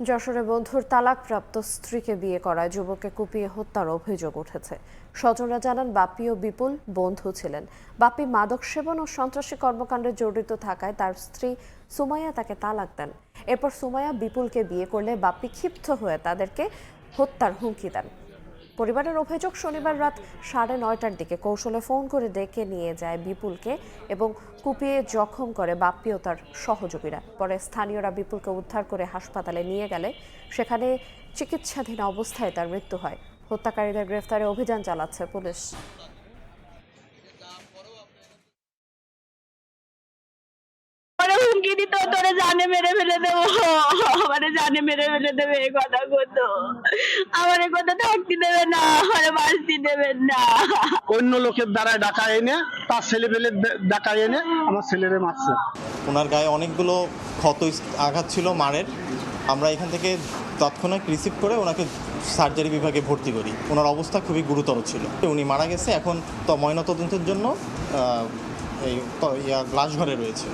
যশোরে বন্ধুর তালাকপ্রাপ্ত স্ত্রীকে বিয়ে করায় যুবককে কুপিয়ে হত্যার অভিযোগ উঠেছে। স্বজনরা জানান বাপ্পি ও বিপুল বন্ধু ছিলেন। বাপ্পি মাদক সেবন ও সন্ত্রাসী কর্মকাণ্ডে জড়িত থাকায় তার স্ত্রী সুমাইয়া তাকে তালাক দেন। এরপর সুমাইয়া বিপুলকে বিয়ে করলে বাপ্পি ক্ষিপ্ত হয়ে তাদেরকে হত্যার হুমকি দেন। পরিবারের অভিযোগ, শনিবার রাত 9:30টার দিকে কৌশলে ফোন করে ডেকে নিয়ে যায় বিপুলকে এবং কুপিয়ে জখম করে বাপ্পি ও তার সহযোগীরা। পরে স্থানীয়রা বিপুলকে উদ্ধার করে হাসপাতালে নিয়ে গেলে সেখানে চিকিৎসাধীন অবস্থায় তার মৃত্যু হয়। হত্যাকারীদের গ্রেফতারে অভিযান চালাচ্ছে পুলিশ। হুমকি দিত, তোরে জানে মেরে ফেলে দেবো, আমারে জানে মেরে ফেলে দেবে, এই কথা কত। আমার কথা থাকতে দেবে না, আমার বাঁচতে দেবেন না। অন্য লোকের দ্বারা ডাকা এনে তার ছেলে পেলে ডাকা এনে আমার ছেলেরে মারছে। ওনার গায়ে অনেকগুলো ক্ষত আঘাত ছিল মারের। আমরা এখান থেকে তৎক্ষণাৎ রিসিভ করে ওনাকে সার্জারি বিভাগে ভর্তি করি। ওনার অবস্থা খুবই গুরুতর ছিল। উনি মারা গেছে, এখন তো ময়নাতদন্তের জন্য এই লাশ ঘরে রয়েছে।